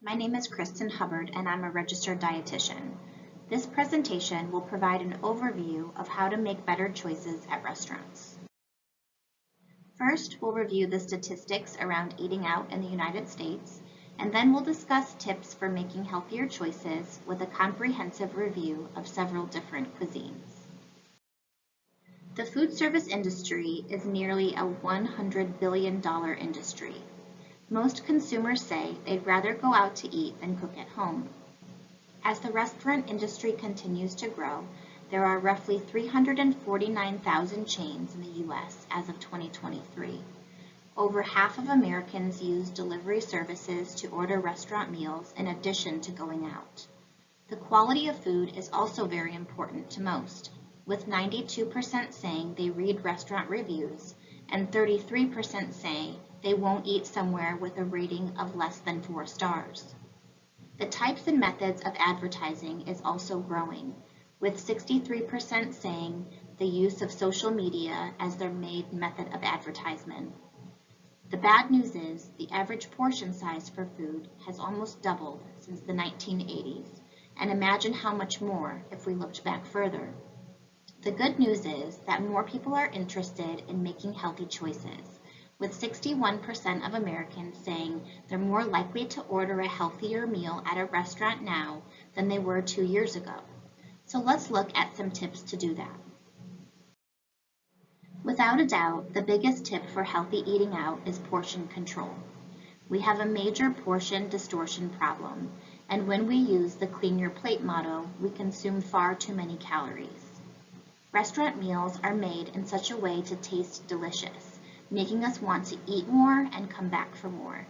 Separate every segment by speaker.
Speaker 1: My name is Kristen Hubbard and I'm a registered dietitian. This presentation will provide an overview of how to make better choices at restaurants. First, we'll review the statistics around eating out in the United States, and then we'll discuss tips for making healthier choices with a comprehensive review of several different cuisines. The food service industry is nearly a $100 billion industry. Most consumers say they'd rather go out to eat than cook at home. As the restaurant industry continues to grow, there are roughly 349,000 chains in the U.S. as of 2023. Over half of Americans use delivery services to order restaurant meals in addition to going out. The quality of food is also very important to most, with 92% saying they read restaurant reviews and 33% say they won't eat somewhere with a rating of less than 4 stars. The types and methods of advertising is also growing, with 63% saying the use of social media as their main method of advertisement. The bad news is the average portion size for food has almost doubled since the 1980s, and imagine how much more if we looked back further. The good news is that more people are interested in making healthy choices, with 61% of Americans saying they're more likely to order a healthier meal at a restaurant now than they were 2 years ago. So let's look at some tips to do that. Without a doubt, the biggest tip for healthy eating out is portion control. We have a major portion distortion problem, and when we use the clean your plate motto, we consume far too many calories. Restaurant meals are made in such a way to taste delicious, making us want to eat more and come back for more.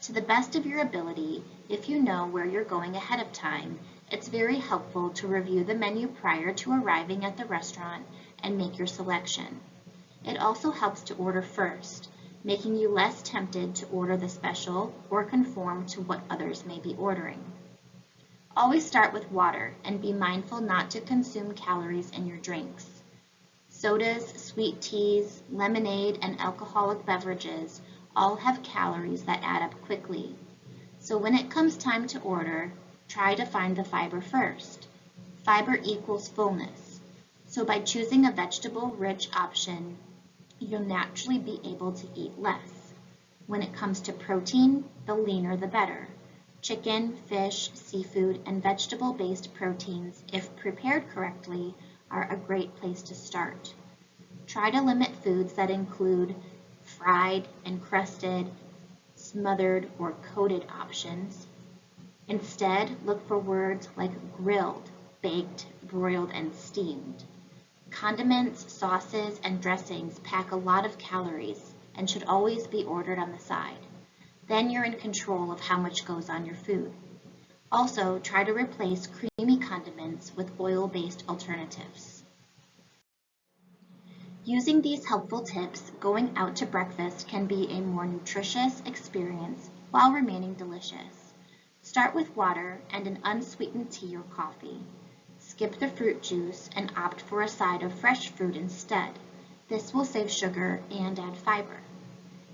Speaker 1: To the best of your ability, if you know where you're going ahead of time, it's very helpful to review the menu prior to arriving at the restaurant and make your selection. It also helps to order first, making you less tempted to order the special or conform to what others may be ordering. Always start with water and be mindful not to consume calories in your drinks. Sodas, sweet teas, lemonade, and alcoholic beverages all have calories that add up quickly. So when it comes time to order, try to find the fiber first. Fiber equals fullness. So by choosing a vegetable-rich option, you'll naturally be able to eat less. When it comes to protein, the leaner the better. Chicken, fish, seafood, and vegetable-based proteins, if prepared correctly, are a great place to start. Try to limit foods that include fried, encrusted, smothered, or coated options. Instead, look for words like grilled, baked, broiled, and steamed. Condiments, sauces, and dressings pack a lot of calories and should always be ordered on the side. Then you're in control of how much goes on your food. Also, try to replace creamy condiments with oil-based alternatives. Using these helpful tips, going out to breakfast can be a more nutritious experience while remaining delicious. Start with water and an unsweetened tea or coffee. Skip the fruit juice and opt for a side of fresh fruit instead. This will save sugar and add fiber.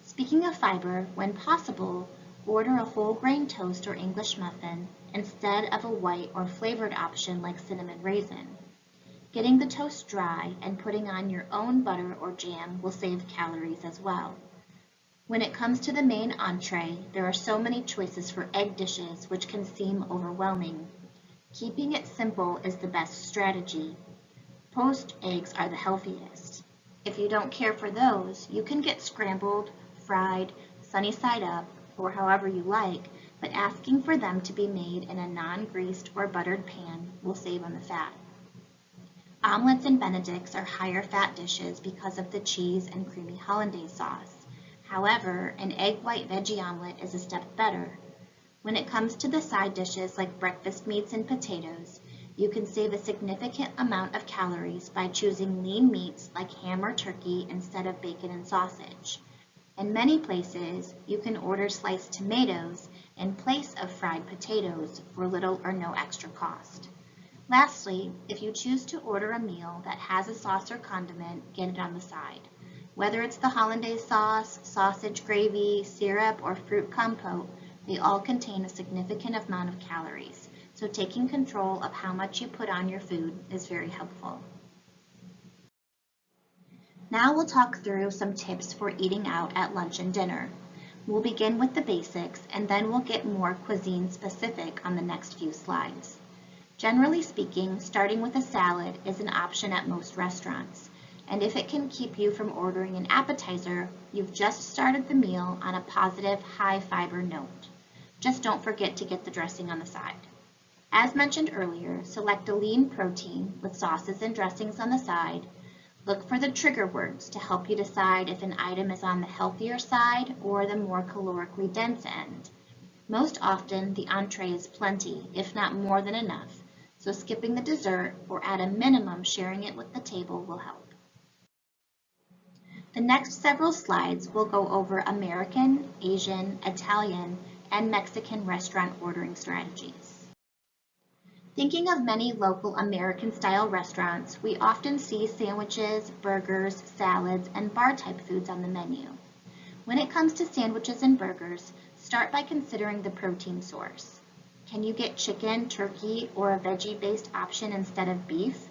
Speaker 1: Speaking of fiber, when possible, order a whole grain toast or English muffin instead of a white or flavored option like cinnamon raisin. Getting the toast dry and putting on your own butter or jam will save calories as well. When it comes to the main entree, there are so many choices for egg dishes which can seem overwhelming. Keeping it simple is the best strategy. Poached eggs are the healthiest. If you don't care for those, you can get scrambled, fried, sunny side up, or however you like, but asking for them to be made in a non-greased or buttered pan will save on the fat. Omelets and Benedicts are higher fat dishes because of the cheese and creamy hollandaise sauce. However, an egg white veggie omelet is a step better. When it comes to the side dishes like breakfast meats and potatoes, you can save a significant amount of calories by choosing lean meats like ham or turkey instead of bacon and sausage. In many places, you can order sliced tomatoes in place of fried potatoes for little or no extra cost. Lastly, if you choose to order a meal that has a sauce or condiment, get it on the side. Whether it's the hollandaise sauce, sausage gravy, syrup, or fruit compote, They all contain a significant amount of calories, so taking control of how much you put on your food is very helpful. Now we'll talk through some tips for eating out at lunch and dinner. We'll begin with the basics, and then we'll get more cuisine specific on the next few slides. Generally speaking, starting with a salad is an option at most restaurants, and if it can keep you from ordering an appetizer, you've just started the meal on a positive, high-fiber note. Just don't forget to get the dressing on the side. As mentioned earlier, select a lean protein with sauces and dressings on the side. Look for the trigger words to help you decide if an item is on the healthier side or the more calorically dense end. Most often, the entree is plenty, if not more than enough, so skipping the dessert or at a minimum sharing it with the table will help. The next several slides will go over American, Asian, Italian, and Mexican restaurant ordering strategies. Thinking of many local American-style restaurants, we often see sandwiches, burgers, salads, and bar-type foods on the menu. When it comes to sandwiches and burgers, start by considering the protein source. Can you get chicken, turkey, or a veggie-based option instead of beef?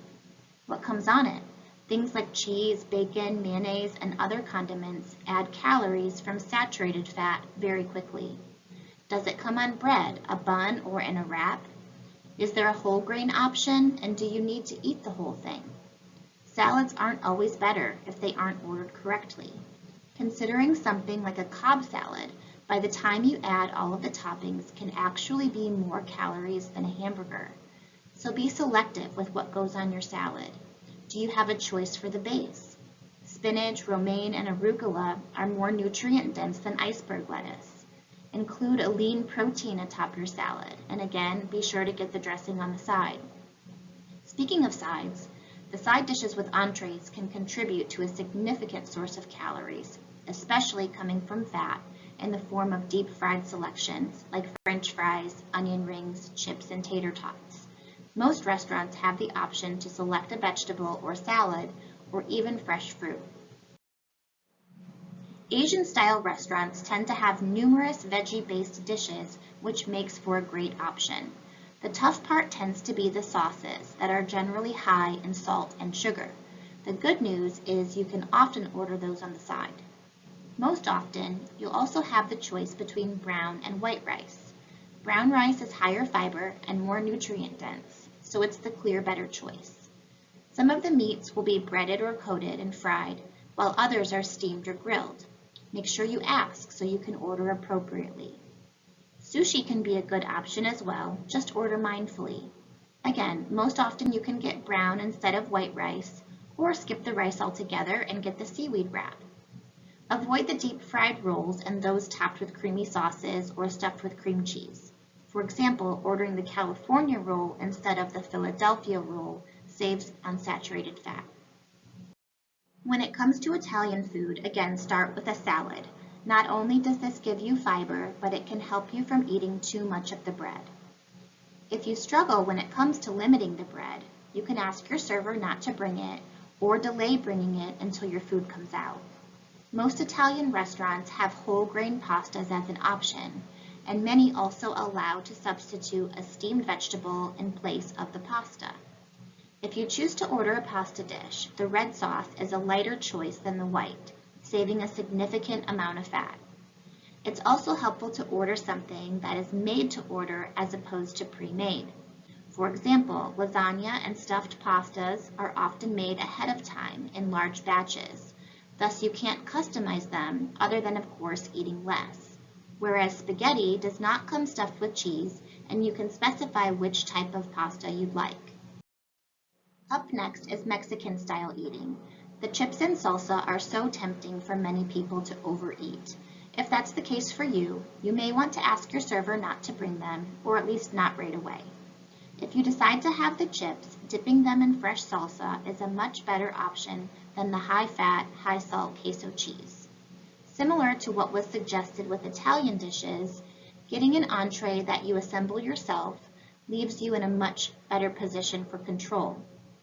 Speaker 1: What comes on it? Things like cheese, bacon, mayonnaise, and other condiments add calories from saturated fat very quickly. Does it come on bread, a bun, or in a wrap? Is there a whole grain option, and do you need to eat the whole thing? Salads aren't always better if they aren't ordered correctly. Considering something like a Cobb salad, by the time you add all of the toppings, can actually be more calories than a hamburger. So be selective with what goes on your salad. Do you have a choice for the base? Spinach, romaine, and arugula are more nutrient dense than iceberg lettuce. Include a lean protein atop your salad, and again, be sure to get the dressing on the side. Speaking of sides, the side dishes with entrees can contribute to a significant source of calories, especially coming from fat in the form of deep fried selections like French fries, onion rings, chips, and tater tots. Most restaurants have the option to select a vegetable or salad, or even fresh fruit. Asian-style restaurants tend to have numerous veggie-based dishes, which makes for a great option. The tough part tends to be the sauces that are generally high in salt and sugar. The good news is you can often order those on the side. Most often, you'll also have the choice between brown and white rice. Brown rice is higher fiber and more nutrient dense, so it's the clear better choice. Some of the meats will be breaded or coated and fried, while others are steamed or grilled. Make sure you ask so you can order appropriately. Sushi can be a good option as well, just order mindfully. Again, most often you can get brown instead of white rice, or skip the rice altogether and get the seaweed wrap. Avoid the deep fried rolls and those topped with creamy sauces or stuffed with cream cheese. For example, ordering the California roll instead of the Philadelphia roll saves on saturated fat. When it comes to Italian food, again, start with a salad. Not only does this give you fiber, but it can help you from eating too much of the bread. If you struggle when it comes to limiting the bread, you can ask your server not to bring it or delay bringing it until your food comes out. Most Italian restaurants have whole grain pastas as an option, and many also allow to substitute a steamed vegetable in place of the pasta. If you choose to order a pasta dish, the red sauce is a lighter choice than the white, saving a significant amount of fat. It's also helpful to order something that is made to order as opposed to pre-made. For example, lasagna and stuffed pastas are often made ahead of time in large batches. Thus, you can't customize them other than, of course, eating less. Whereas spaghetti does not come stuffed with cheese, and you can specify which type of pasta you'd like. Up next is Mexican-style eating. The chips and salsa are so tempting for many people to overeat. If that's the case for you, you may want to ask your server not to bring them, or at least not right away. If you decide to have the chips, dipping them in fresh salsa is a much better option than the high-fat, high-salt queso cheese. Similar to what was suggested with Italian dishes, getting an entree that you assemble yourself leaves you in a much better position for control.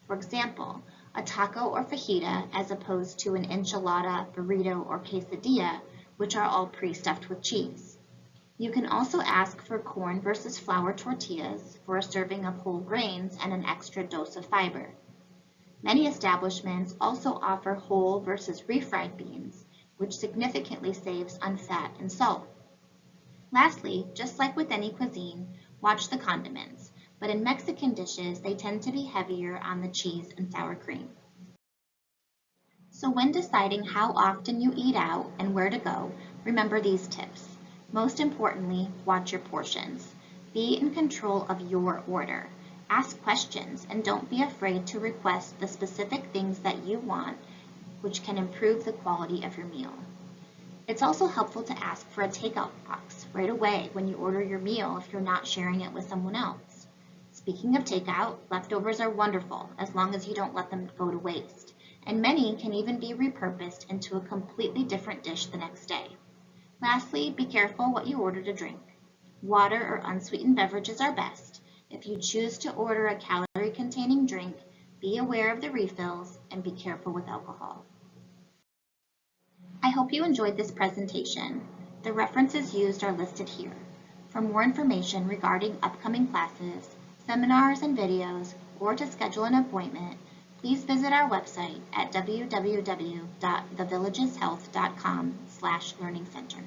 Speaker 1: For example, a taco or fajita as opposed to an enchilada, burrito, or quesadilla, which are all pre-stuffed with cheese. You can also ask for corn versus flour tortillas for a serving of whole grains and an extra dose of fiber. Many establishments also offer whole versus refried beans, which significantly saves on fat and salt. Lastly, just like with any cuisine, watch the condiments, but in Mexican dishes, they tend to be heavier on the cheese and sour cream. So when deciding how often you eat out and where to go, remember these tips. Most importantly, watch your portions. Be in control of your order. Ask questions and don't be afraid to request the specific things that you want, which can improve the quality of your meal. It's also helpful to ask for a takeout box right away when you order your meal if you're not sharing it with someone else. Speaking of takeout, leftovers are wonderful as long as you don't let them go to waste, and many can even be repurposed into a completely different dish the next day. Lastly, be careful what you order to drink. Water or unsweetened beverages are best. If you choose to order a calorie-containing drink, be aware of the refills and be careful with alcohol. I hope you enjoyed this presentation. The references used are listed here. For more information regarding upcoming classes, seminars, and videos, or to schedule an appointment, please visit our website at www.thevillageshealth.com/learning center.